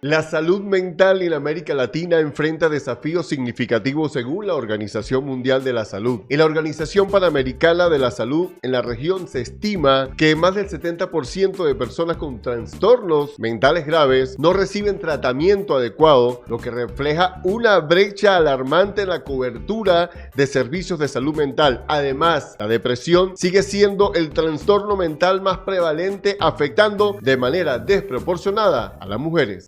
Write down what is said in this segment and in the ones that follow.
La salud mental en América Latina enfrenta desafíos significativos según la Organización Mundial de la Salud. En la Organización Panamericana de la Salud, en la región se estima que más del 70% de personas con trastornos mentales graves no reciben tratamiento adecuado, lo que refleja una brecha alarmante en la cobertura de servicios de salud mental. Además, la depresión sigue siendo el trastorno mental más prevalente, afectando de manera desproporcionada a las mujeres.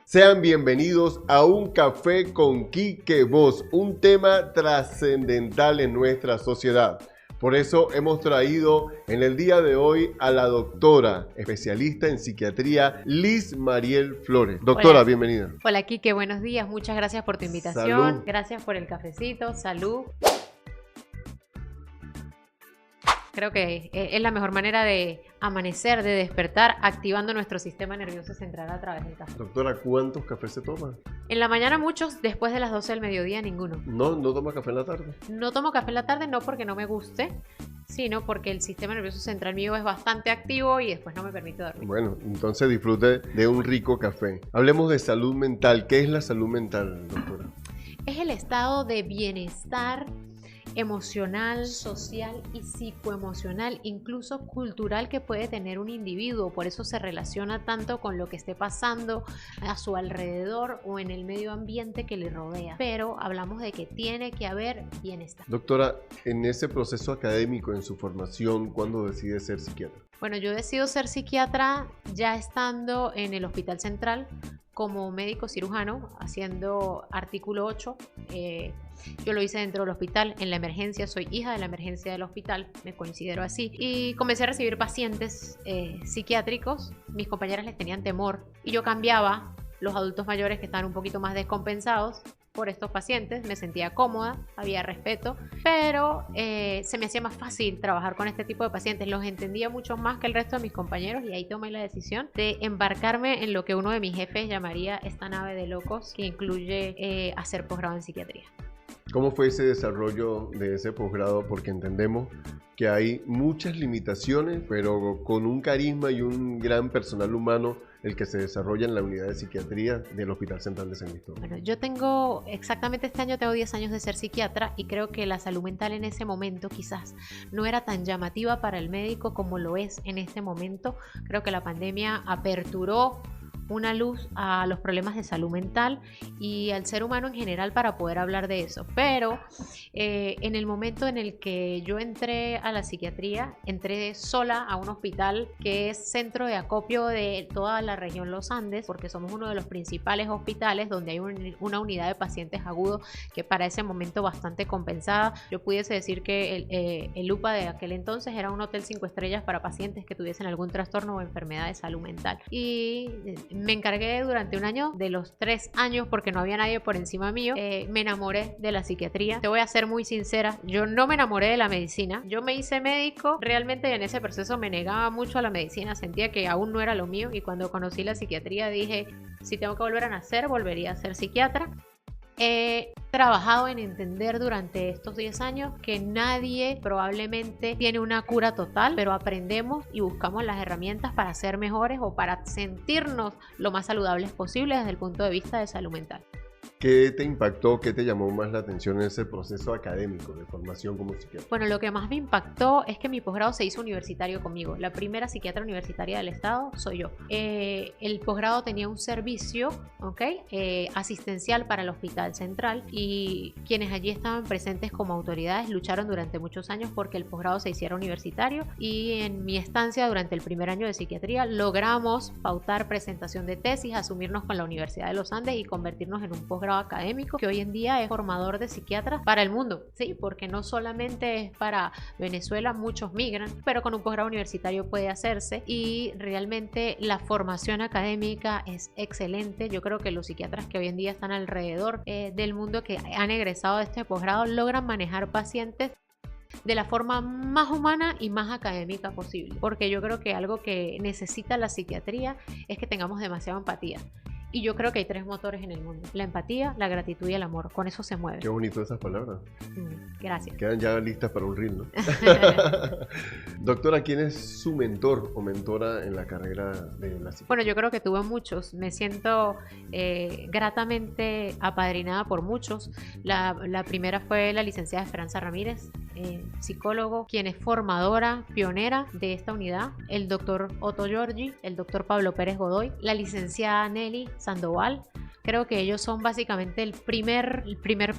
Sean bienvenidos a Un Café con Quique Voz, un tema trascendental en nuestra sociedad. Por eso hemos traído en el día de hoy a la doctora, especialista en psiquiatría, Liz Mariel Flores. Doctora, Hola. Bienvenida. Hola, Quique, buenos días. Muchas gracias por tu invitación. Salud. Gracias por el cafecito. Salud. Creo que es la mejor manera de amanecer, de despertar, activando nuestro sistema nervioso central a través del café. Doctora, ¿cuántos cafés se toman? En la mañana muchos, después de las 12 del mediodía ninguno. No toma café en la tarde. No tomo café en la tarde, no porque no me guste, sino porque el sistema nervioso central mío es bastante activo y después no me permite dormir. Bueno, entonces disfrute de un rico café. Hablemos de salud mental. ¿Qué es la salud mental, doctora? Es el estado de bienestar emocional, social y psicoemocional, incluso cultural, que puede tener un individuo. Por eso se relaciona tanto con lo que esté pasando a su alrededor o en el medio ambiente que le rodea. Pero hablamos de que tiene que haber bienestar. Doctora, en ese proceso académico, en su formación, ¿cuándo decide ser psiquiatra? Bueno, yo decido ser psiquiatra ya estando en el Hospital Central como médico cirujano, haciendo artículo 8. Yo lo hice dentro del hospital, en la emergencia. Soy hija de la emergencia del hospital, me considero así. Y comencé a recibir pacientes psiquiátricos. Mis compañeras les tenían temor y yo cambiaba los adultos mayores que estaban un poquito más descompensados por estos pacientes. Me sentía cómoda, había respeto, pero se me hacía más fácil trabajar con este tipo de pacientes. Los entendía mucho más que el resto de mis compañeros y ahí tomé la decisión de embarcarme en lo que uno de mis jefes llamaría esta nave de locos, que incluye hacer posgrado en psiquiatría. ¿Cómo fue ese desarrollo de ese posgrado? Porque entendemos que hay muchas limitaciones, pero con un carisma y un gran personal humano el que se desarrolla en la unidad de psiquiatría del Hospital Central de San Cristóbal. Bueno, yo tengo, exactamente este año tengo 10 años de ser psiquiatra y creo que la salud mental en ese momento quizás no era tan llamativa para el médico como lo es en este momento. Creo que la pandemia aperturó una luz a los problemas de salud mental y al ser humano en general para poder hablar de eso. Pero en el momento en el que yo entré a la psiquiatría, entré sola a un hospital que es centro de acopio de toda la región Los Andes, porque somos uno de los principales hospitales donde hay una unidad de pacientes agudos que para ese momento bastante compensada. Yo pudiese decir que el UPA de aquel entonces era un hotel 5 estrellas para pacientes que tuviesen algún trastorno o enfermedad de salud mental. Y me encargué durante un año, de los 3 años, porque no había nadie por encima mío, me enamoré de la psiquiatría. Te voy a ser muy sincera, yo no me enamoré de la medicina. Yo me hice médico, realmente en ese proceso me negaba mucho a la medicina, sentía que aún no era lo mío, y cuando conocí la psiquiatría dije, si tengo que volver a nacer, volvería a ser psiquiatra. He trabajado en entender durante estos 10 años que nadie probablemente tiene una cura total, pero aprendemos y buscamos las herramientas para ser mejores o para sentirnos lo más saludables posible desde el punto de vista de salud mental. ¿Qué te impactó, qué te llamó más la atención en ese proceso académico de formación como psiquiatra? Bueno, lo que más me impactó es que mi posgrado se hizo universitario conmigo. La primera psiquiatra universitaria del estado soy yo. El posgrado tenía un servicio, asistencial para el Hospital Central, y quienes allí estaban presentes como autoridades lucharon durante muchos años porque el posgrado se hiciera universitario, y en mi estancia durante el primer año de psiquiatría logramos pautar presentación de tesis, asumirnos con la Universidad de los Andes y convertirnos en un posgrado académico que hoy en día es formador de psiquiatras para el mundo, ¿sí? Porque no solamente es para Venezuela, muchos migran, pero con un posgrado universitario puede hacerse, y realmente la formación académica es excelente. Yo creo que los psiquiatras que hoy en día están alrededor del mundo que han egresado de este posgrado logran manejar pacientes de la forma más humana y más académica posible, porque yo creo que algo que necesita la psiquiatría es que tengamos demasiada empatía. Y yo creo que hay 3 motores en el mundo: la empatía, la gratitud y el amor. Con eso se mueve. Qué bonito esas palabras. Gracias. Quedan ya listas para un reel, ¿no? Doctora, ¿quién es su mentor o mentora en la carrera de la psiquiatría? Bueno, yo creo que tuve muchos. Me siento gratamente apadrinada por muchos. La primera fue la licenciada Esperanza Ramírez, psicólogo, quien es formadora, pionera de esta unidad. El doctor Otto Giorgi, el doctor Pablo Pérez Godoy, la licenciada Nelly Sandoval. Creo que ellos son básicamente el primer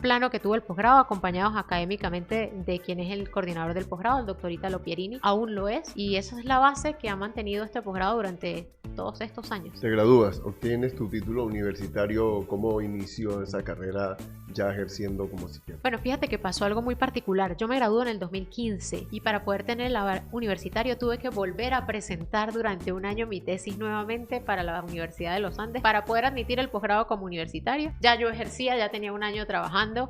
plano que tuvo el posgrado, acompañados académicamente de quien es el coordinador del posgrado, el doctor Italo Pierini. Aún lo es, y esa es la base que ha mantenido este posgrado durante todos estos años. Te gradúas, obtienes tu título universitario. ¿Cómo inició esa carrera ya ejerciendo como psiquiatra? Bueno, fíjate que pasó algo muy particular. Yo me gradué en el 2015 y para poder tener el universitario tuve que volver a presentar durante un año mi tesis nuevamente para la Universidad de los Andes para poder admitir el posgrado como universitario. Ya yo ejercía, ya tenía un año trabajando.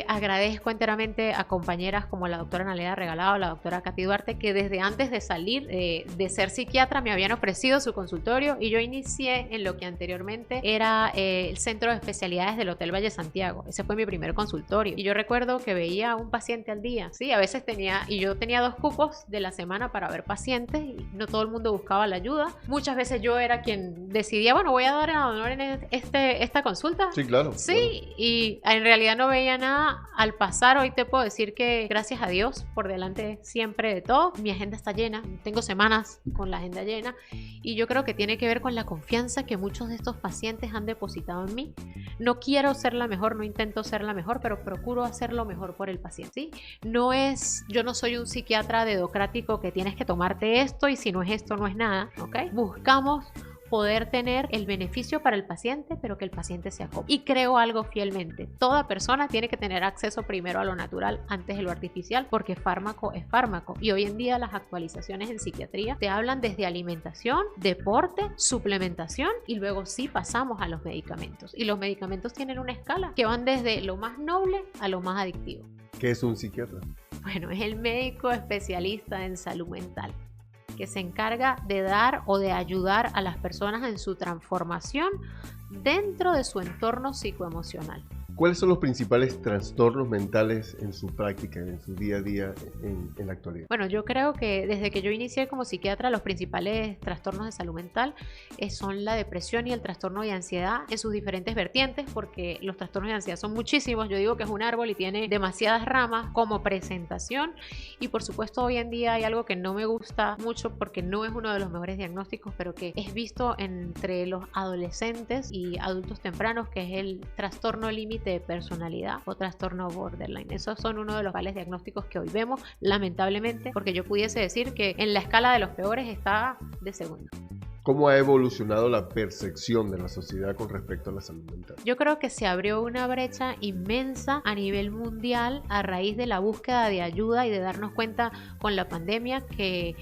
Agradezco enteramente a compañeras como la doctora Naleda Regalado, la doctora Katy Duarte, que desde antes de salir de ser psiquiatra me habían ofrecido su consultorio, y yo inicié en lo que anteriormente era el Centro de Especialidades del Hotel Valle Santiago. Ese fue mi primer consultorio, y yo recuerdo que veía a un paciente al día. Sí, a veces yo tenía 2 cupos de la semana para ver pacientes, y no todo el mundo buscaba la ayuda. Muchas veces yo era quien decidía, bueno, voy a dar a honor en esta consulta. Sí, claro. Sí, claro. Y en realidad no veía nada al pasar. Hoy te puedo decir que gracias a Dios, por delante siempre de todo, mi agenda está llena. Tengo semanas con la agenda llena, y yo creo que tiene que ver con la confianza que muchos de estos pacientes han depositado en mí. No quiero ser la mejor, no intento ser la mejor, pero procuro hacer lo mejor por el paciente, ¿sí? Yo no soy un psiquiatra dedocrático que tienes que tomarte esto y si no es esto no es nada, ¿ok? Buscamos poder tener el beneficio para el paciente, pero que el paciente se acople. Y creo algo fielmente: toda persona tiene que tener acceso primero a lo natural antes de lo artificial, porque fármaco es fármaco. Y hoy en día las actualizaciones en psiquiatría te hablan desde alimentación, deporte, suplementación, y luego sí pasamos a los medicamentos. Y los medicamentos tienen una escala que van desde lo más noble a lo más adictivo. ¿Qué es un psiquiatra? Bueno, es el médico especialista en salud mental, que se encarga de dar o de ayudar a las personas en su transformación dentro de su entorno psicoemocional. ¿Cuáles son los principales trastornos mentales en su práctica, en su día a día en la actualidad? Bueno, yo creo que desde que yo inicié como psiquiatra, los principales trastornos de salud mental son la depresión y el trastorno de ansiedad en sus diferentes vertientes, porque los trastornos de ansiedad son muchísimos. Yo digo que es un árbol y tiene demasiadas ramas como presentación, y por supuesto hoy en día hay algo que no me gusta mucho porque no es uno de los mejores diagnósticos, pero que es visto entre los adolescentes y adultos tempranos, que es el trastorno límite de personalidad o trastorno borderline. Esos son uno de los tales diagnósticos que hoy vemos, lamentablemente, porque yo pudiese decir que en la escala de los peores está de segundo. ¿Cómo ha evolucionado la percepción de la sociedad con respecto a la salud mental? Yo creo que se abrió una brecha inmensa a nivel mundial a raíz de la búsqueda de ayuda y de darnos cuenta con la pandemia que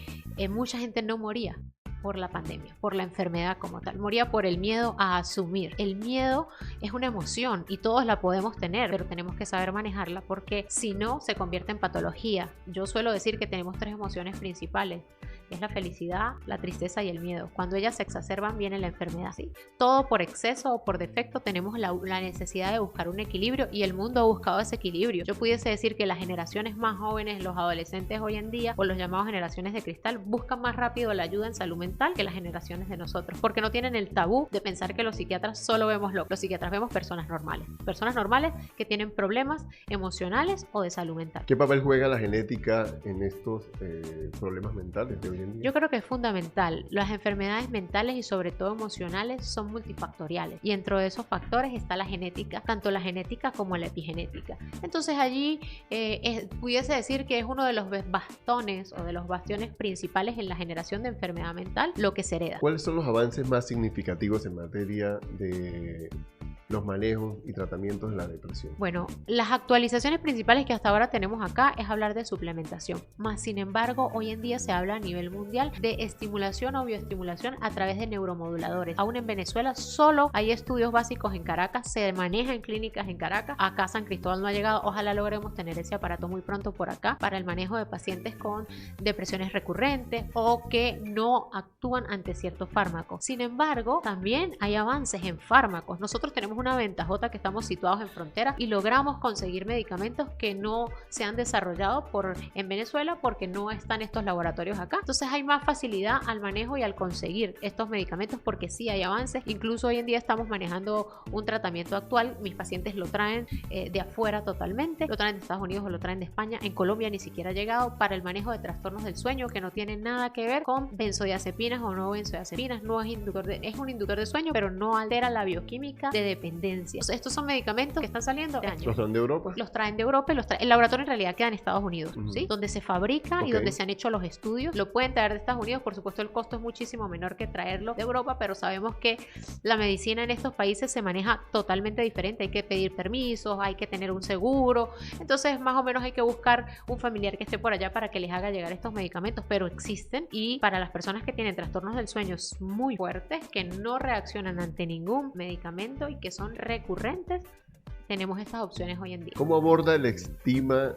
mucha gente no moría por la pandemia, por la enfermedad como tal, moría por el miedo a asumir. El miedo es una emoción y todos la podemos tener, pero tenemos que saber manejarla, porque si no se convierte en patología. Yo suelo decir que tenemos 3 emociones principales: es la felicidad, la tristeza y el miedo. Cuando ellas se exacerban viene la enfermedad, ¿sí? Todo por exceso o por defecto tenemos la necesidad de buscar un equilibrio, y el mundo ha buscado ese equilibrio. Yo pudiese decir que las generaciones más jóvenes, los adolescentes hoy en día, o los llamados generaciones de cristal, buscan más rápido la ayuda en salud mental que las generaciones de nosotros, porque no tienen el tabú de pensar que los psiquiatras solo vemos locos. Los psiquiatras vemos personas normales que tienen problemas emocionales o de salud mental. ¿Qué papel juega la genética en estos problemas mentales de hoy en día? Yo creo que es fundamental. Las enfermedades mentales y sobre todo emocionales son multifactoriales, y dentro de esos factores está la genética, tanto la genética como la epigenética. Entonces allí pudiese decir que es uno de los bastones o de los bastiones principales en la generación de enfermedad mental, lo que se hereda. ¿Cuáles son los avances más significativos en materia de los manejos y tratamientos de la depresión? Bueno, las actualizaciones principales que hasta ahora tenemos acá es hablar de suplementación. Más sin embargo, hoy en día se habla a nivel mundial de estimulación o bioestimulación a través de neuromoduladores. Aún en Venezuela solo hay estudios básicos en Caracas, se maneja en clínicas en Caracas. Acá San Cristóbal no ha llegado. Ojalá logremos tener ese aparato muy pronto por acá para el manejo de pacientes con depresiones recurrentes o que no actúan ante ciertos fármacos. Sin embargo, también hay avances en fármacos. Nosotros tenemos una ventajota que estamos situados en frontera y logramos conseguir medicamentos que no se han desarrollado en Venezuela porque no están estos laboratorios acá. Entonces hay más facilidad al manejo y al conseguir estos medicamentos porque sí hay avances. Incluso hoy en día estamos manejando un tratamiento actual. Mis pacientes lo traen de afuera totalmente, lo traen de Estados Unidos o lo traen de España. En Colombia ni siquiera ha llegado para el manejo de trastornos del sueño que no tienen nada que ver con benzodiazepinas o no benzodiazepinas. No es es un inductor de sueño, pero no altera la bioquímica de dependencia. Entonces, estos son medicamentos que están saliendo de años. ¿Los traen de Europa? Los traen de Europa y el laboratorio en realidad queda en Estados Unidos, ¿sí? Donde se fabrica y donde se han hecho los estudios. Lo pueden traer de Estados Unidos, por supuesto el costo es muchísimo menor que traerlo de Europa, pero sabemos que la medicina en estos países se maneja totalmente diferente. Hay que pedir permisos, hay que tener un seguro. Entonces, más o menos hay que buscar un familiar que esté por allá para que les haga llegar estos medicamentos, pero existen y para las personas que tienen trastornos del sueño muy fuertes, que no reaccionan ante ningún medicamento y que son recurrentes, tenemos estas opciones hoy en día. ¿Cómo aborda el estigma,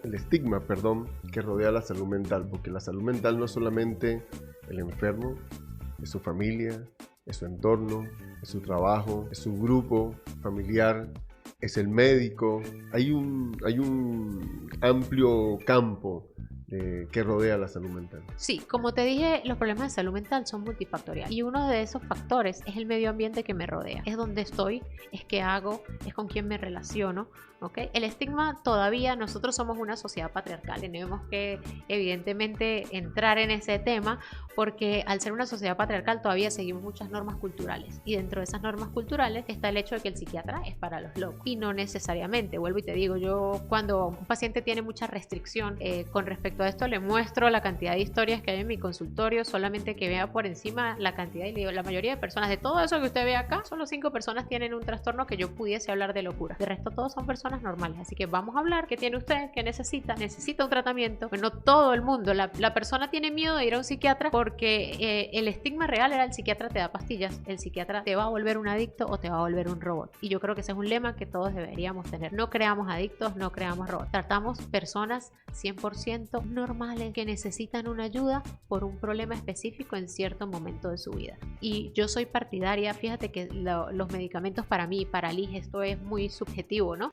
que rodea la salud mental? Porque la salud mental no es solamente el enfermo, es su familia, es su entorno, es su trabajo, es su grupo familiar, es el médico. Hay un amplio campo que rodea la salud mental. Sí, como te dije, los problemas de salud mental son multifactoriales y uno de esos factores es el medio ambiente que me rodea. Es donde estoy, es qué hago, es con quién me relaciono, ¿ok? El estigma todavía, nosotros somos una sociedad patriarcal y tenemos que evidentemente entrar en ese tema porque al ser una sociedad patriarcal todavía seguimos muchas normas culturales y dentro de esas normas culturales está el hecho de que el psiquiatra es para los locos y no necesariamente. Vuelvo y te digo, yo cuando un paciente tiene mucha restricción con respecto a esto, le muestro la cantidad de historias que hay en mi consultorio, solamente que vea por encima la cantidad y le digo, la mayoría de personas, de todo eso que usted ve acá, solo 5 personas tienen un trastorno que yo pudiese hablar de locura. De resto todos son personas normales, así que vamos a hablar qué tiene usted, qué necesita un tratamiento. Pero no todo el mundo, la persona tiene miedo de ir a un psiquiatra porque el estigma real era el psiquiatra te da pastillas, el psiquiatra te va a volver un adicto o te va a volver un robot. Y yo creo que ese es un lema que todos deberíamos tener. No creamos adictos, no creamos robots. Tratamos personas 100% normales que necesitan una ayuda por un problema específico en cierto momento de su vida. Y yo soy partidaria, fíjate que los medicamentos para mí, para Liz, esto es muy subjetivo, ¿no?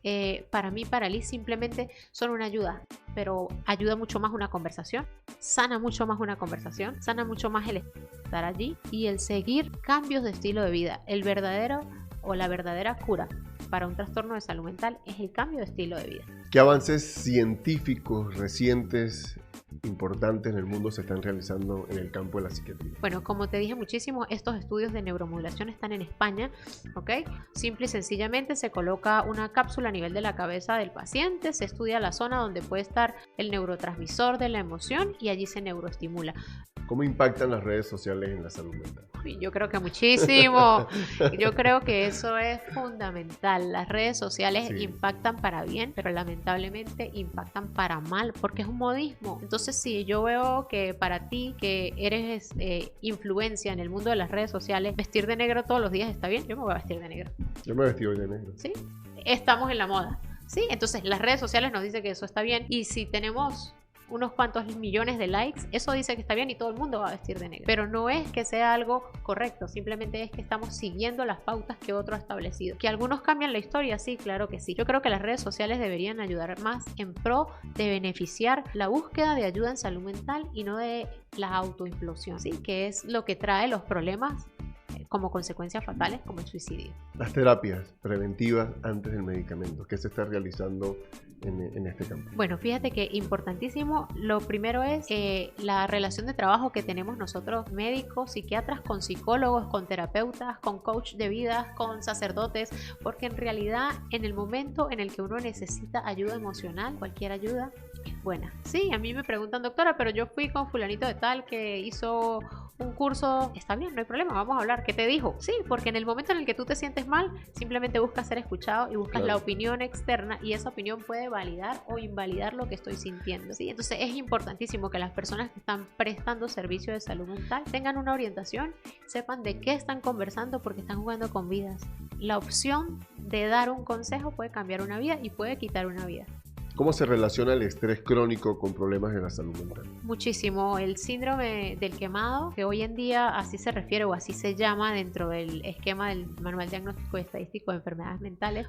Para mí, para Liz simplemente son una ayuda, pero ayuda mucho más una conversación, sana mucho más una conversación, sana mucho más el estar allí y el seguir cambios de estilo de vida. El verdadero o la verdadera cura para un trastorno de salud mental es el cambio de estilo de vida. ¿Qué avances científicos recientes importantes en el mundo se están realizando en el campo de la psiquiatría? Bueno, como te dije muchísimo, estos estudios de neuromodulación están en España, ¿ok? Simple y sencillamente se coloca una cápsula a nivel de la cabeza del paciente, se estudia la zona donde puede estar el neurotransmisor de la emoción y allí se neuroestimula. ¿Cómo impactan las redes sociales en la salud mental? Yo creo que muchísimo. Yo creo que eso es fundamental. Las redes sociales impactan para bien, pero lamentablemente impactan para mal, porque es un modismo. Entonces, si yo veo que para ti, que eres influencia en el mundo de las redes sociales, vestir de negro todos los días está bien, yo me voy a vestir de negro. Yo me vestí hoy de negro. Sí, estamos en la moda. Sí, entonces las redes sociales nos dicen que eso está bien. Y si tenemos unos cuantos millones de likes, eso dice que está bien y todo el mundo va a vestir de negro. Pero no es que sea algo correcto, simplemente es que estamos siguiendo las pautas que otro ha establecido. ¿Que algunos cambian la historia? Sí, claro que sí. Yo creo que las redes sociales deberían ayudar más en pro de beneficiar la búsqueda de ayuda en salud mental y no de la autoimplosión, ¿sí? Que es lo que trae los problemas como consecuencias fatales como el suicidio. Las terapias preventivas antes del medicamento, ¿qué se está realizando en este campo? Bueno, fíjate que importantísimo, lo primero es la relación de trabajo que tenemos nosotros médicos, psiquiatras, con psicólogos, con terapeutas, con coach de vida, con sacerdotes, porque en realidad en el momento en el que uno necesita ayuda emocional, cualquier ayuda es buena. Sí, a mí me preguntan, doctora, pero yo fui con fulanito de tal que hizo un curso. Está bien, no hay problema, vamos a hablar. ¿Qué te dijo? Sí, porque en el momento en el que tú te sientes mal, simplemente buscas ser escuchado y buscas la opinión externa, y esa opinión puede validar o invalidar lo que estoy sintiendo, ¿sí? Entonces es importantísimo que las personas que están prestando servicio de salud mental tengan una orientación, sepan de qué están conversando, porque están jugando con vidas. La opción de dar un consejo puede cambiar una vida y puede quitar una vida. ¿Cómo se relaciona el estrés crónico con problemas de la salud mental? Muchísimo. El síndrome del quemado, que hoy en día así se refiere o así se llama dentro del esquema del Manual Diagnóstico y Estadístico de Enfermedades Mentales,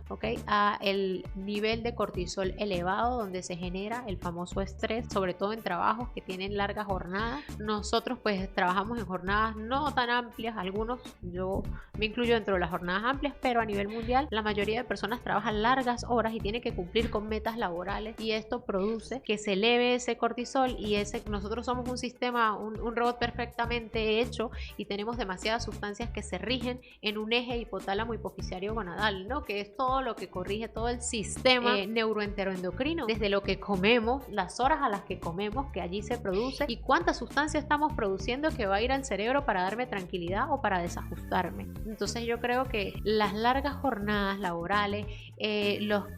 a el nivel de cortisol elevado, donde se genera el famoso estrés, sobre todo en trabajos que tienen largas jornadas. Nosotros pues trabajamos en jornadas no tan amplias, algunos, yo me incluyo dentro de las jornadas amplias, pero a nivel mundial la mayoría de personas trabajan largas horas y tienen que cumplir con metas laborales, y esto produce que se eleve ese cortisol, y nosotros somos un sistema, un robot perfectamente hecho, y tenemos demasiadas sustancias que se rigen en un eje hipotálamo hipofisario gonadal, ¿no? Que es todo lo que corrige todo el sistema neuroenteroendocrino, desde lo que comemos, las horas a las que comemos, que allí se produce, y cuánta sustancia estamos produciendo que va a ir al cerebro para darme tranquilidad o para desajustarme. Entonces yo creo que las largas jornadas laborales,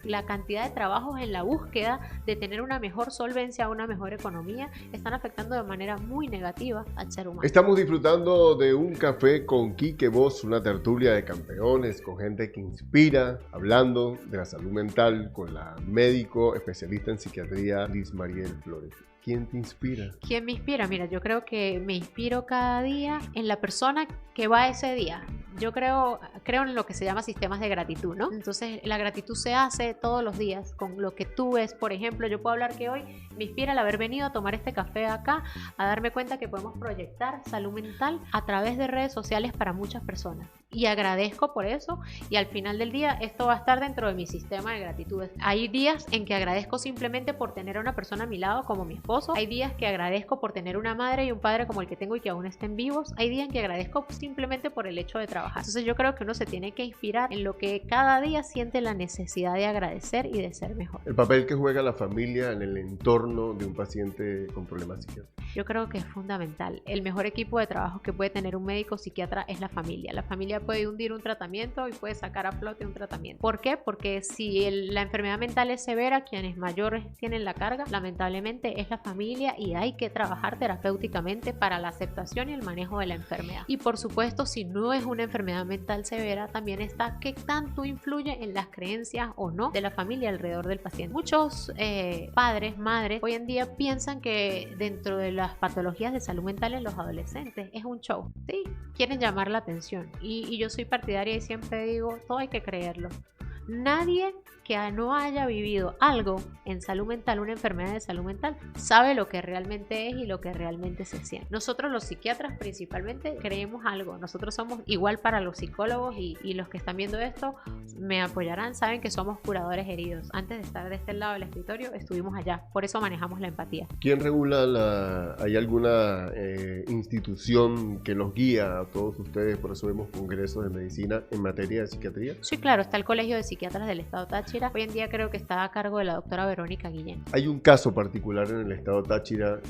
la cantidad de trabajos en la búsqueda de tener una mejor solvencia, una mejor economía, están afectando de manera muy negativa al ser humano. Estamos disfrutando de un café con Quique Voz, una tertulia de campeones, con gente que inspira, hablando de la salud mental con la médico especialista en psiquiatría Liz Mariel Flores. ¿Quién te inspira? ¿Quién me inspira? Mira, yo creo que me inspiro cada día en la persona que va ese día. Yo creo en lo que se llama sistemas de gratitud, ¿no? Entonces la gratitud se hace todos los días con lo que tú ves. Por ejemplo, yo puedo hablar que hoy me inspira el haber venido a tomar este café acá, a darme cuenta que podemos proyectar salud mental a través de redes sociales para muchas personas. Y agradezco por eso, y al final del día esto va a estar dentro de mi sistema de gratitudes. Hay días en que agradezco simplemente por tener a una persona a mi lado como mi esposo. Hay días que agradezco por tener una madre y un padre como el que tengo y que aún estén vivos. Hay días en que agradezco simplemente por el hecho de trabajar. Entonces yo creo que uno se tiene que inspirar en lo que cada día siente la necesidad de agradecer y de ser mejor. El papel que juega la familia en el entorno de un paciente con problemas psiquiátricos. Yo creo que es fundamental. El mejor equipo de trabajo que puede tener un médico psiquiatra es la familia. La familia puede hundir un tratamiento y puede sacar a flote un tratamiento. ¿Por qué? Porque si la enfermedad mental es severa, quienes mayores tienen la carga, lamentablemente es la familia, y hay que trabajar terapéuticamente para la aceptación y el manejo de la enfermedad. Y por supuesto, si no es una enfermedad mental severa, también está qué tanto influye en las creencias o no de la familia alrededor del paciente. Muchos padres, madres, hoy en día piensan que dentro de las patologías de salud mental en los adolescentes es un show, ¿sí? Quieren llamar la atención, y yo soy partidaria y siempre digo, todo hay que creerlo. Nadie que no haya vivido algo en salud mental, una enfermedad de salud mental, sabe lo que realmente es y lo que realmente se siente. Nosotros los psiquiatras principalmente creemos algo. Nosotros somos igual para los psicólogos, y los que están viendo esto me apoyarán, saben que somos curadores heridos. Antes de estar de este lado del escritorio estuvimos allá, por eso manejamos la empatía. ¿Quién regula hay alguna institución que los guía a todos ustedes? Por eso vemos congresos de medicina en materia de psiquiatría. Sí, claro, está el Colegio de Psiquiatras del Estado Táchira. Hoy en día creo que está a cargo de la doctora Verónica Guillén. Hay un caso particular en el estado Táchira,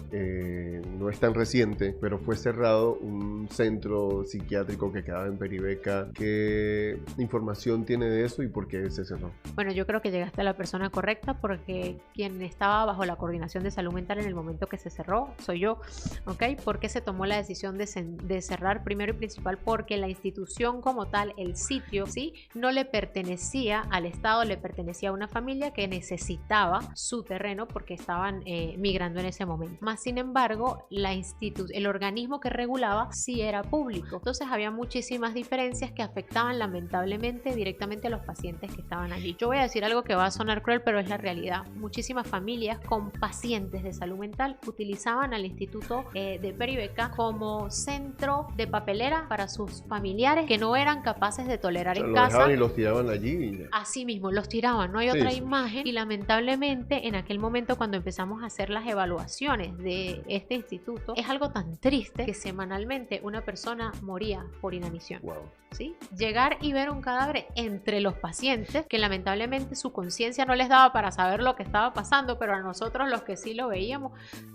no es tan reciente, pero fue cerrado un centro psiquiátrico que quedaba en Peribeca. ¿Qué información tiene de eso y por qué se cerró? Bueno, yo creo que llegaste a la persona correcta, porque quien estaba bajo la coordinación de salud mental en el momento que se cerró soy yo, ¿ok? ¿Por qué se tomó la decisión de cerrar? Primero y principal, porque la institución como tal, el sitio, ¿sí?, no le pertenecía al Estado, le pertenecía a una familia que necesitaba su terreno porque estaban migrando en ese momento. Más sin embargo, el organismo que regulaba sí era público. Entonces había muchísimas diferencias que afectaban lamentablemente directamente a los pacientes que estaban allí. Yo voy a decir algo que va a sonar cruel, pero es la realidad. Muchísimas familias con pacientes de salud mental utilizaban al Instituto de Peribeca como centro de papelera para sus familiares que no eran capaces de tolerar en casa. Lo dejaban y los tiraban allí. mira. Así mismo, los tiraban, no hay otra imagen. Y lamentablemente en aquel momento cuando empezamos a hacer las evaluaciones de este instituto, es algo tan triste que semanalmente una persona moría por inanición. Wow. ¿Sí? Llegar y ver un cadáver entre los pacientes que lamentablemente su conciencia no les daba para saber lo que estaba pasando, pero a nosotros los que sí lo veíamos,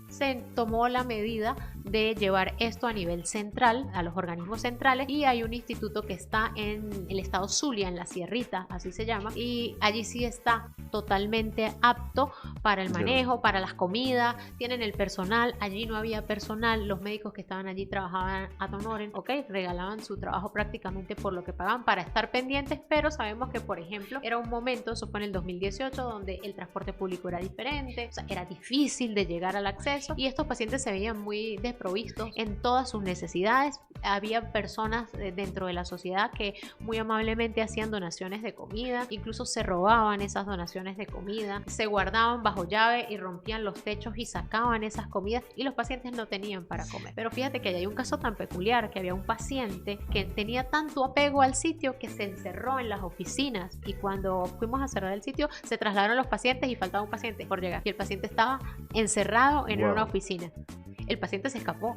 se tomó la medida de llevar esto a nivel central, a los organismos centrales, y hay un instituto que está en el estado Zulia, en la Sierrita, así se llama, y allí sí está totalmente apto para el manejo, para las comidas, tienen el personal, allí no había personal, los médicos que estaban allí trabajaban ad honorem, regalaban su trabajo prácticamente por lo que pagaban para estar pendientes, pero sabemos que, por ejemplo, era un momento, eso fue en el 2018, donde el transporte público era diferente, o sea, era difícil de llegar al acceso y estos pacientes se veían muy desprovistos en todas sus necesidades. Había personas dentro de la sociedad que muy amablemente hacían donaciones de comida, incluso se robaban esas donaciones de comida, se guardaban bajo llave y rompían los techos y sacaban esas comidas y los pacientes no tenían para comer. Pero fíjate que hay un caso tan peculiar que había un paciente que tenía tanto apego al sitio que se encerró en las oficinas y cuando fuimos a cerrar el sitio se trasladaron los pacientes y faltaba un paciente por llegar y el paciente estaba encerrado en una oficina. El paciente se escapó.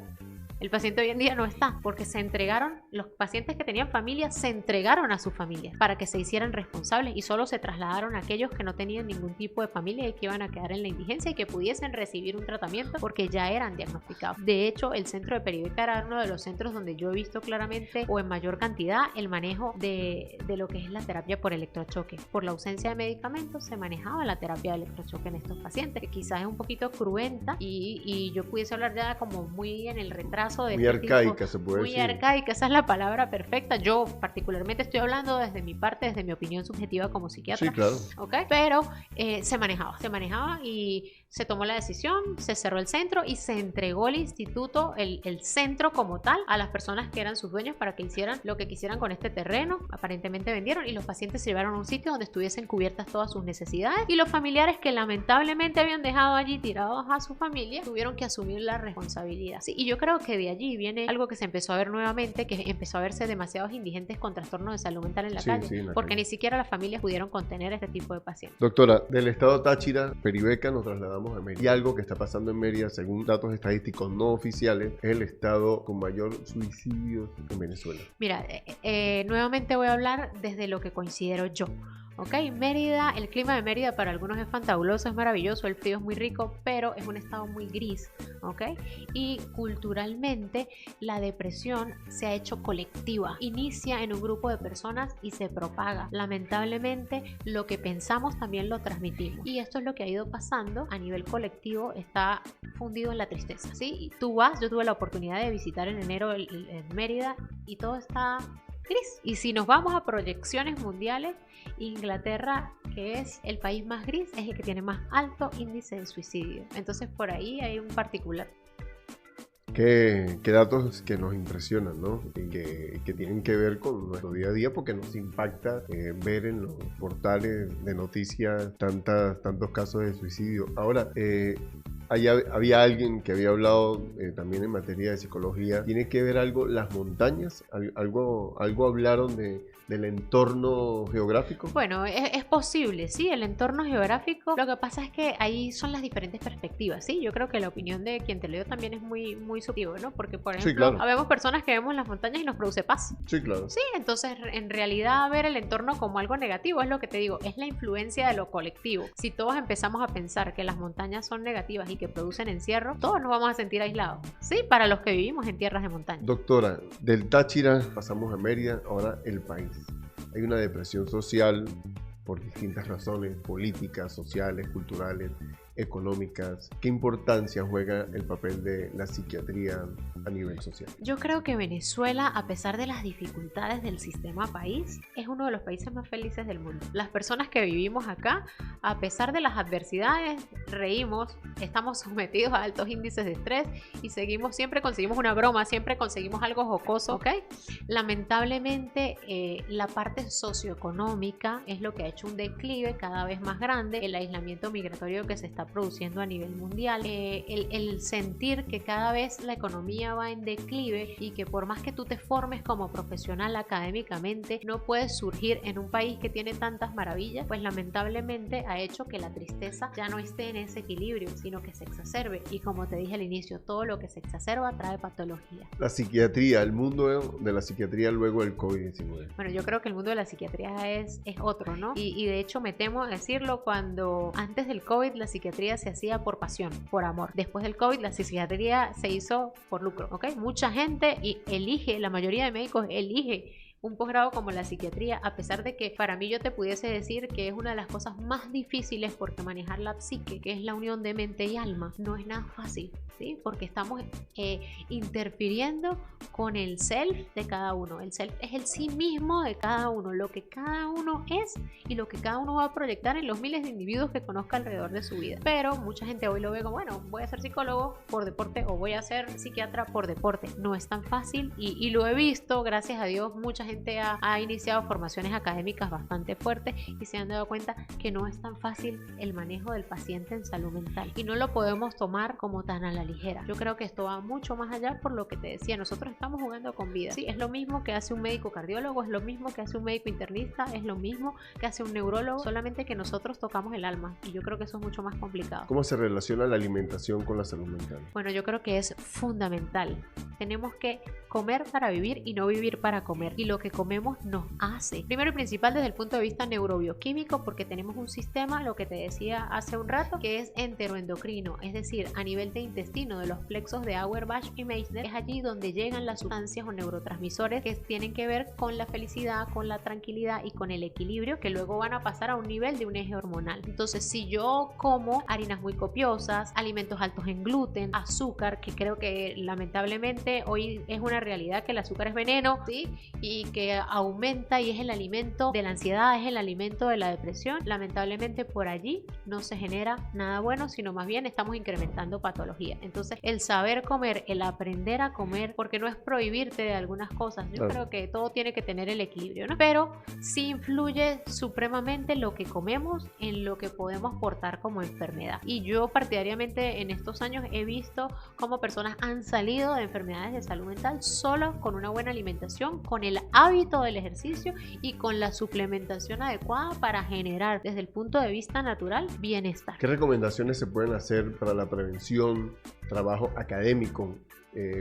El paciente hoy en día no está porque se entregaron, los pacientes que tenían familia se entregaron a sus familias para que se hicieran responsables y solo se trasladaron a aquellos que no tenían ningún tipo de familia y que iban a quedar en la indigencia y que pudiesen recibir un tratamiento porque ya eran diagnosticados. De hecho, el centro de Peribeca era uno de los centros donde yo he visto claramente o en mayor cantidad el manejo de lo que es la terapia por electrochoque. Por la ausencia de medicamentos se manejaba la terapia de electrochoque en estos pacientes, que quizás es un poquito cruenta y yo pudiese hablar ya como muy en el retraso de muy arcaica, se puede decir. Muy arcaica, esa es la palabra perfecta. Yo particularmente estoy hablando desde mi parte, desde mi opinión subjetiva como psiquiatra. Sí, claro. Pero se manejaba y se tomó la decisión, se cerró el centro y se entregó el instituto, el centro como tal, a las personas que eran sus dueños para que hicieran lo que quisieran con este terreno. Aparentemente vendieron y los pacientes se llevaron a un sitio donde estuviesen cubiertas todas sus necesidades y los familiares que lamentablemente habían dejado allí tirados a su familia tuvieron que asumir la responsabilidad. Sí, y yo creo que de allí viene algo que se empezó a ver nuevamente, que empezó a verse demasiados indigentes con trastornos de salud mental en la calle, porque ni siquiera las familias pudieron contener este tipo de pacientes. Doctora, del estado Táchira, Peribeca, nos trasladamos a Mérida. Y algo que está pasando en Mérida, según datos estadísticos no oficiales, es el estado con mayor suicidios en Venezuela. Mira, nuevamente voy a hablar desde lo que considero yo. Mérida, el clima de Mérida para algunos es fantabuloso, es maravilloso, el frío es muy rico, pero es un estado muy gris, y culturalmente la depresión se ha hecho colectiva, inicia en un grupo de personas y se propaga. Lamentablemente lo que pensamos también lo transmitimos y esto es lo que ha ido pasando a nivel colectivo, está fundido en la tristeza, ¿sí? Tú yo tuve la oportunidad de visitar en enero el Mérida y todo está gris. Y si nos vamos a proyecciones mundiales, Inglaterra, que es el país más gris, es el que tiene más alto índice de suicidio. Entonces por ahí hay un particular. Qué datos que nos impresionan, ¿no? Y que tienen que ver con nuestro día a día porque nos impacta ver en los portales de noticias tantos casos de suicidio. Ahora, había alguien que había hablado también en materia de psicología. ¿Tiene que ver algo las montañas? ¿Algo hablaron del entorno geográfico? Bueno, es posible, sí, el entorno geográfico. Lo que pasa es que ahí son las diferentes perspectivas, ¿sí? Yo creo que la opinión de quien te leo también es muy, muy subjetivo, ¿no? Porque, por ejemplo, habemos personas que vemos las montañas y nos produce paz. Sí, claro. Sí, entonces, en realidad, ver el entorno como algo negativo es lo que te digo, es la influencia de lo colectivo. Si todos empezamos a pensar que las montañas son negativas y que producen encierro, todos nos vamos a sentir aislados, ¿sí? Para los que vivimos en tierras de montaña. Doctora, del Táchira pasamos a Mérida, ahora el país. Hay una depresión social por distintas razones, políticas, sociales, culturales, económicas. ¿Qué importancia juega el papel de la psiquiatría a nivel social? Yo creo que Venezuela, a pesar de las dificultades del sistema país, es uno de los países más felices del mundo. Las personas que vivimos acá, a pesar de las adversidades, reímos, estamos sometidos a altos índices de estrés y siempre conseguimos una broma, siempre conseguimos algo jocoso, Lamentablemente, la parte socioeconómica es lo que ha hecho un declive cada vez más grande, el aislamiento migratorio que se está produciendo a nivel mundial, el sentir que cada vez la economía va en declive y que por más que tú te formes como profesional académicamente, no puedes surgir en un país que tiene tantas maravillas, pues lamentablemente ha hecho que la tristeza ya no esté en ese equilibrio, sino que se exacerbe. Y como te dije al inicio, todo lo que se exacerba trae patología. La psiquiatría, el mundo de la psiquiatría luego del COVID-19. Bueno, yo creo que el mundo de la psiquiatría es otro, ¿no? Y de hecho me temo decirlo, cuando antes del COVID la psiquiatría se hacía por pasión, por amor. Después del COVID la psiquiatría se hizo por lucro, ¿ok? Mucha gente elige, la mayoría de médicos elige un posgrado como la psiquiatría, a pesar de que para mí yo te pudiese decir que es una de las cosas más difíciles, porque manejar la psique, que es la unión de mente y alma, no es nada fácil, ¿sí? Porque estamos interfiriendo con el self de cada uno. El self es el sí mismo de cada uno, lo que cada uno es y lo que cada uno va a proyectar en los miles de individuos que conozca alrededor de su vida. Pero mucha gente hoy lo ve como, bueno, voy a ser psicólogo por deporte o voy a ser psiquiatra por deporte. No es tan fácil y lo he visto, gracias a Dios, mucha gente ha iniciado formaciones académicas bastante fuertes y se han dado cuenta que no es tan fácil el manejo del paciente en salud mental y no lo podemos tomar como tan a la ligera. Yo creo que esto va mucho más allá, por lo que te decía, nosotros estamos jugando con vida. Sí, es lo mismo que hace un médico cardiólogo, es lo mismo que hace un médico internista, es lo mismo que hace un neurólogo, solamente que nosotros tocamos el alma y yo creo que eso es mucho más complicado. ¿Cómo se relaciona la alimentación con la salud mental? Bueno, yo creo que es fundamental. Tenemos que comer para vivir y no vivir para comer, y lo que comemos nos hace. Primero y principal desde el punto de vista neurobioquímico, porque tenemos un sistema, lo que te decía hace un rato, que es enteroendocrino, es decir, a nivel de intestino, de los plexos de Auerbach y Meissner, es allí donde llegan las sustancias o neurotransmisores que tienen que ver con la felicidad, con la tranquilidad y con el equilibrio, que luego van a pasar a un nivel de un eje hormonal. Entonces, si yo como harinas muy copiosas, alimentos altos en gluten, azúcar, que creo que lamentablemente hoy es una realidad que el azúcar es veneno, ¿sí? Y que aumenta y es el alimento de la ansiedad, es el alimento de la depresión. Lamentablemente por allí no se genera nada bueno, sino más bien estamos incrementando patología. Entonces el saber comer, el aprender a comer, porque no es prohibirte de algunas cosas, yo creo que todo tiene que tener el equilibrio, ¿no? Pero sí influye supremamente lo que comemos en lo que podemos portar como enfermedad. Y yo partidariamente en estos años he visto cómo personas han salido de enfermedades de salud mental solo con una buena alimentación, con el hábito del ejercicio y con la suplementación adecuada para generar desde el punto de vista natural bienestar. ¿Qué recomendaciones se pueden hacer para la prevención, trabajo académico,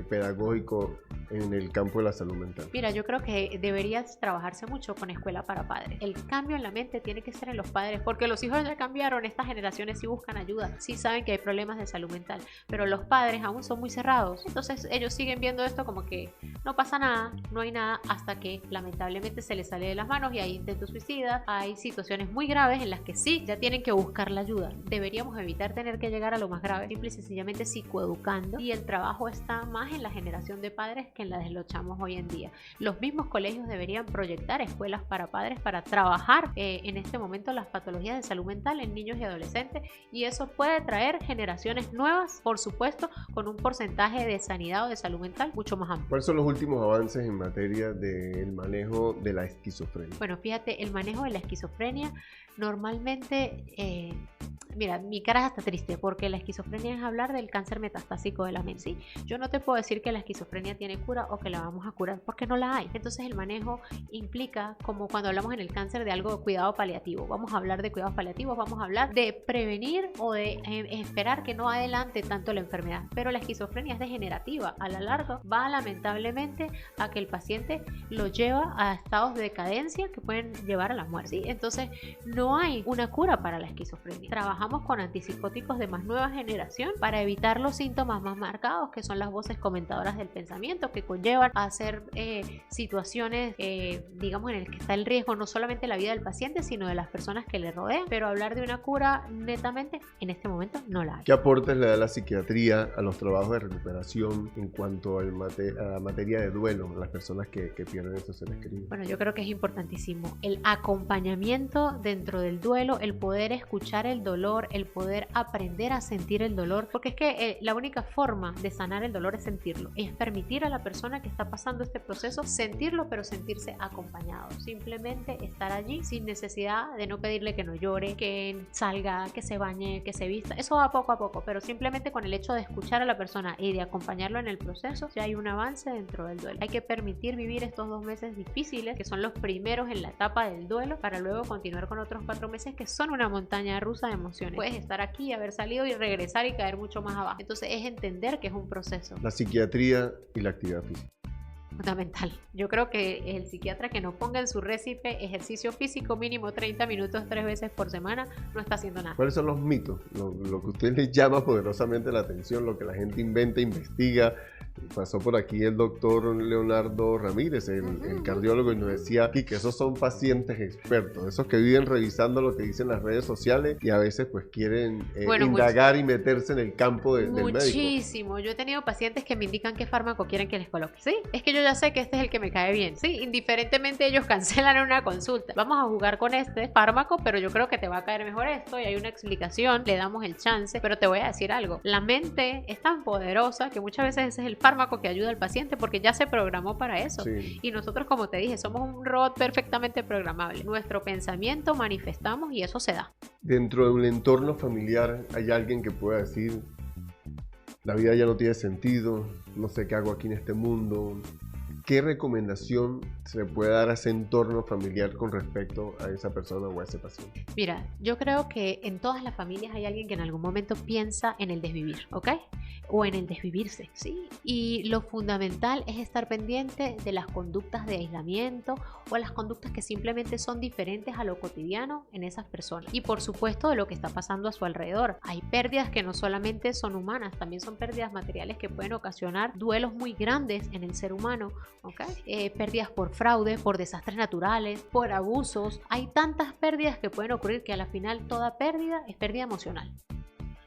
pedagógico en el campo de la salud mental? Mira, yo creo que deberías trabajarse mucho con escuela para padres. El cambio en la mente tiene que ser en los padres, porque los hijos ya cambiaron, estas generaciones sí buscan ayuda, sí saben que hay problemas de salud mental, pero los padres aún son muy cerrados. Entonces ellos siguen viendo esto como que no pasa nada, no hay nada, hasta que lamentablemente se les sale de las manos y hay intentos suicidas, hay situaciones muy graves en las que sí, ya tienen que buscar la ayuda. Deberíamos evitar tener que llegar a lo más grave, simple y sencillamente psicoeducando, y el trabajo está más en la generación de padres que en la de los chamos hoy en día. Los mismos colegios deberían proyectar escuelas para padres para trabajar en este momento las patologías de salud mental en niños y adolescentes, y eso puede traer generaciones nuevas, por supuesto, con un porcentaje de sanidad o de salud mental mucho más amplio. ¿Cuáles son los últimos avances en materia del manejo de la esquizofrenia? Bueno, fíjate, el manejo de la esquizofrenia normalmente, mira, mi cara está triste porque la esquizofrenia es hablar del cáncer metastásico de la mente, ¿sí? Yo no te puedo decir que la esquizofrenia tiene cura o que la vamos a curar, porque no la hay. Entonces el manejo implica, como cuando hablamos en el cáncer, de algo de cuidado paliativo. Vamos a hablar de cuidados paliativos, vamos a hablar de prevenir o de esperar que no adelante tanto la enfermedad. Pero la esquizofrenia es degenerativa, a la larga va lamentablemente a que el paciente lo lleva a estados de decadencia que pueden llevar a la muerte, ¿sí? Entonces no hay una cura para la esquizofrenia. Trabajamos con antipsicóticos de más nueva generación para evitar los síntomas más marcados, que son las voces comentadoras del pensamiento, que conllevan a hacer situaciones, digamos, en las que está el riesgo no solamente la vida del paciente, sino de las personas que le rodean. Pero hablar de una cura netamente, en este momento no la hay. ¿Qué aportes le da la psiquiatría a los trabajos de recuperación en cuanto a la materia de duelo, las personas que pierden a sus seres queridos? Bueno, yo creo que es importantísimo el acompañamiento dentro dentro del duelo, el poder escuchar el dolor, el poder aprender a sentir el dolor, porque es que la única forma de sanar el dolor es sentirlo, es permitir a la persona que está pasando este proceso sentirlo, pero sentirse acompañado, simplemente estar allí sin necesidad de no pedirle que no llore, que salga, que se bañe, que se vista, eso va poco a poco, pero simplemente con el hecho de escuchar a la persona y de acompañarlo en el proceso, ya hay un avance dentro del duelo. Hay que permitir vivir estos 2 meses difíciles, que son los primeros en la etapa del duelo, para luego continuar con otros 4 meses que son una montaña rusa de emociones. Puedes estar aquí, haber salido y regresar y caer mucho más abajo. Entonces es entender que es un proceso. La psiquiatría y la actividad física. Fundamental. Yo creo que el psiquiatra que no ponga en su récipe ejercicio físico mínimo 30 minutos 3 veces por semana no está haciendo nada. ¿Cuáles son los mitos? Lo que a usted les llama poderosamente la atención, lo que la gente inventa, investiga. Pasó por aquí el doctor Leonardo Ramírez, el cardiólogo, y nos decía aquí que esos son pacientes expertos, esos que viven revisando lo que dicen las redes sociales y a veces pues quieren indagar y meterse en el campo del médico. Muchísimo. Yo he tenido pacientes que me indican qué fármaco quieren que les coloque. Sí, es que yo ya sé que este es el que me cae bien. Sí, indiferentemente ellos cancelan una consulta. Vamos a jugar con este fármaco, pero yo creo que te va a caer mejor esto y hay una explicación, le damos el chance, pero te voy a decir algo. La mente es tan poderosa que muchas veces ese es el fármaco que ayuda al paciente porque ya se programó para eso. Sí. Y nosotros, como te dije, somos un robot perfectamente programable. Nuestro pensamiento manifestamos y eso se da. Dentro de un entorno familiar hay alguien que pueda decir: la vida ya no tiene sentido, no sé qué hago aquí en este mundo. ¿Qué recomendación se le puede dar a ese entorno familiar con respecto a esa persona o a ese paciente? Mira, yo creo que en todas las familias hay alguien que en algún momento piensa en el desvivir, ¿ok? O en el desvivirse, ¿sí? Y lo fundamental es estar pendiente de las conductas de aislamiento o las conductas que simplemente son diferentes a lo cotidiano en esas personas. Y por supuesto de lo que está pasando a su alrededor. Hay pérdidas que no solamente son humanas, también son pérdidas materiales que pueden ocasionar duelos muy grandes en el ser humano. ¿Okay? Pérdidas por fraude, por desastres naturales, por abusos. Hay tantas pérdidas que pueden ocurrir que a la final toda pérdida es pérdida emocional.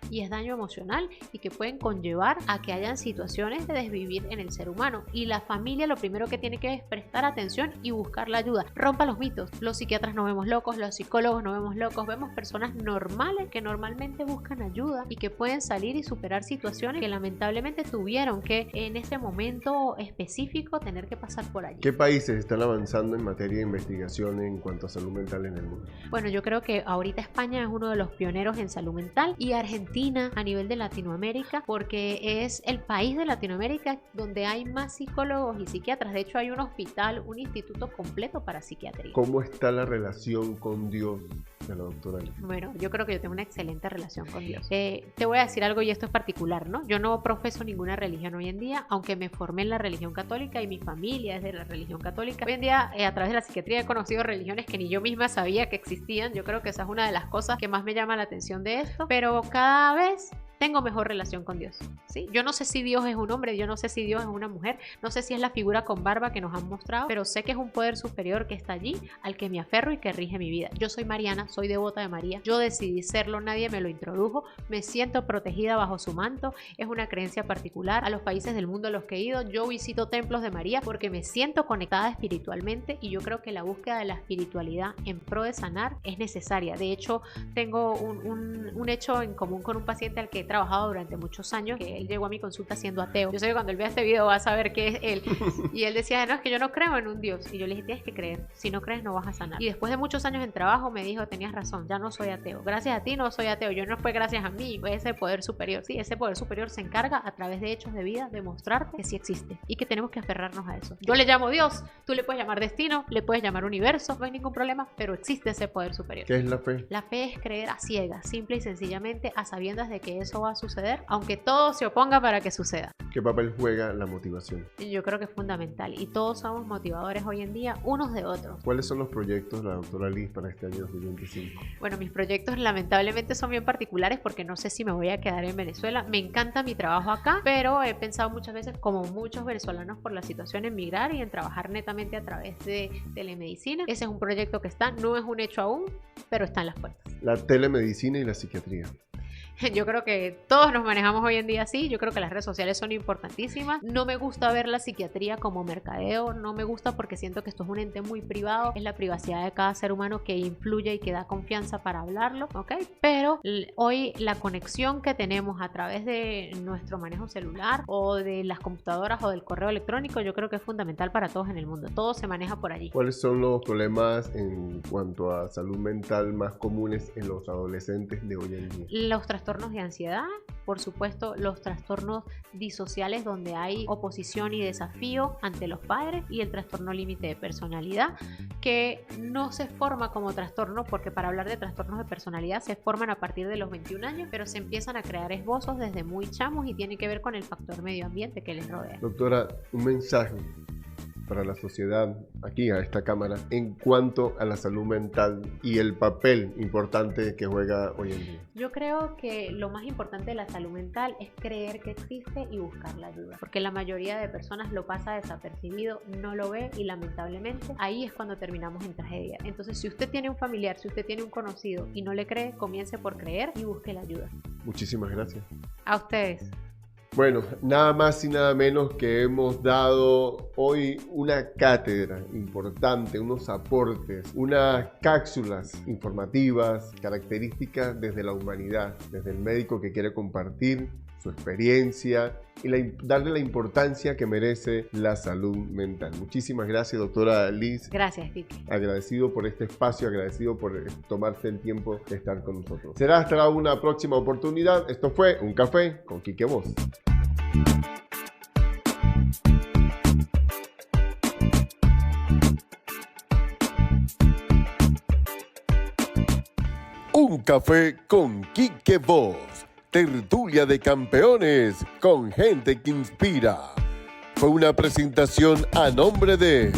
Y es daño emocional y que pueden conllevar a que hayan situaciones de desvivir en el ser humano. Y la familia lo primero que tiene que es prestar atención y buscar la ayuda. Rompa los mitos. Los psiquiatras no vemos locos, los psicólogos no vemos locos. Vemos personas normales que normalmente buscan ayuda y que pueden salir y superar situaciones que lamentablemente tuvieron que en ese momento específico tener que pasar por allí. ¿Qué países están avanzando en materia de investigación en cuanto a salud mental en el mundo? Bueno, yo creo que ahorita España es uno de los pioneros en salud mental y Argentina a nivel de Latinoamérica, porque es el país de Latinoamérica donde hay más psicólogos y psiquiatras. De hecho, hay un hospital, un instituto completo para psiquiatría. ¿Cómo está la relación con Dios de la doctora Liz? Bueno, yo creo que yo tengo una excelente relación con Dios. Te voy a decir algo y esto es particular, ¿no? Yo no profeso ninguna religión hoy en día, aunque me formé en la religión católica y mi familia es de la religión católica. Hoy en día, a través de la psiquiatría he conocido religiones que ni yo misma sabía que existían. Yo creo que esa es una de las cosas que más me llama la atención de esto, pero cada vez tengo mejor relación con Dios, ¿sí? Yo no sé si Dios es un hombre, yo no sé si Dios es una mujer, no sé si es la figura con barba que nos han mostrado, pero sé que es un poder superior que está allí, al que me aferro y que rige mi vida. Yo soy mariana, soy devota de María, yo decidí serlo, nadie me lo introdujo, me siento protegida bajo su manto, es una creencia particular. A los países del mundo a los que he ido, yo visito templos de María porque me siento conectada espiritualmente y yo creo que la búsqueda de la espiritualidad en pro de sanar es necesaria. De hecho, tengo un hecho en común con un paciente al que he trabajado durante muchos años, que él llegó a mi consulta siendo ateo. Yo sé que cuando él vea este video va a saber qué es él. Y él decía, no, es que yo no creo en un Dios. Y yo le dije, tienes que creer, si no crees no vas a sanar. Y después de muchos años en trabajo me dijo, tenías razón, ya no soy ateo. Gracias a ti no soy ateo, yo no fue gracias a mí, fue ese poder superior. Sí, ese poder superior se encarga a través de hechos de vida de mostrarte que sí existe y que tenemos que aferrarnos a eso. Yo le llamo Dios, tú le puedes llamar destino, le puedes llamar universo, no hay ningún problema, pero existe ese poder superior. ¿Qué es la fe? La fe es creer a ciegas, simple y sencillamente a sabiendas de que eso va a suceder, aunque todo se oponga para que suceda. ¿Qué papel juega la motivación? Yo creo que es fundamental y todos somos motivadores hoy en día unos de otros. ¿Cuáles son los proyectos de la doctora Liz para este año 2025? Bueno, mis proyectos lamentablemente son bien particulares porque no sé si me voy a quedar en Venezuela. Me encanta mi trabajo acá, pero he pensado muchas veces, como muchos venezolanos por la situación, en migrar y en trabajar netamente a través de telemedicina. Ese es un proyecto que está, no es un hecho aún, pero está en las puertas. La telemedicina y la psiquiatría. Yo creo que todos nos manejamos hoy en día así. Yo creo que las redes sociales son importantísimas. No me gusta ver la psiquiatría como mercadeo. No me gusta porque siento que esto es un ente muy privado. Es la privacidad de cada ser humano que influye y que da confianza para hablarlo, ¿ok? Pero hoy la conexión que tenemos a través de nuestro manejo celular o de las computadoras o del correo electrónico, yo creo que es fundamental para todos en el mundo. Todo se maneja por allí. ¿Cuáles son los problemas en cuanto a salud mental más comunes en los adolescentes de hoy en día? Los trastornos de ansiedad, por supuesto, los trastornos disociales donde hay oposición y desafío ante los padres, y el trastorno límite de personalidad, que no se forma como trastorno, porque para hablar de trastornos de personalidad se forman a partir de los 21 años, pero se empiezan a crear esbozos desde muy chamos y tiene que ver con el factor medio ambiente que les rodea. Doctora, un mensaje para la sociedad, aquí a esta cámara, en cuanto a la salud mental y el papel importante que juega hoy en día. Yo creo que lo más importante de la salud mental es creer que existe y buscar la ayuda, porque la mayoría de personas lo pasa desapercibido, no lo ve, y lamentablemente ahí es cuando terminamos en tragedia. Entonces, si usted tiene un familiar, si usted tiene un conocido y no le cree, comience por creer y busque la ayuda. Muchísimas gracias. A ustedes. Bueno, nada más y nada menos que hemos dado hoy una cátedra importante, unos aportes, unas cápsulas informativas, características desde la humanidad, desde el médico que quiere compartir su experiencia y darle la importancia que merece la salud mental. Muchísimas gracias, doctora Liz. Gracias, Vicky. Agradecido por este espacio, agradecido por tomarse el tiempo de estar con nosotros. Será hasta una próxima oportunidad. Esto fue Un Café con Quique Voz. Un Café con Quique Voz. Tertulia de campeones con gente que inspira. Fue una presentación a nombre de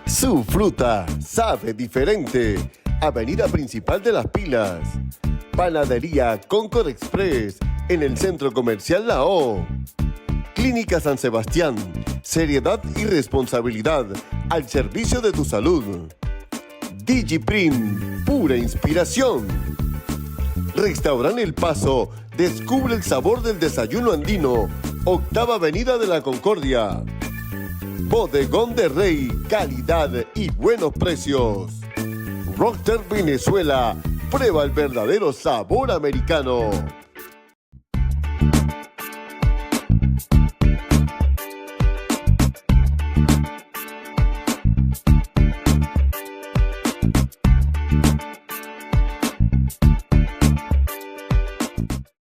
Su Fruta sabe diferente. Avenida Principal de Las Pilas. Panadería Concord Express en el Centro Comercial La O. Clínica San Sebastián. Seriedad y responsabilidad al servicio de tu salud. DigiPrint. Pura inspiración. Restaurante El Paso, descubre el sabor del desayuno andino, Octava Avenida de la Concordia. Bodegón de Rey, calidad y buenos precios. Rockstar Venezuela, prueba el verdadero sabor americano.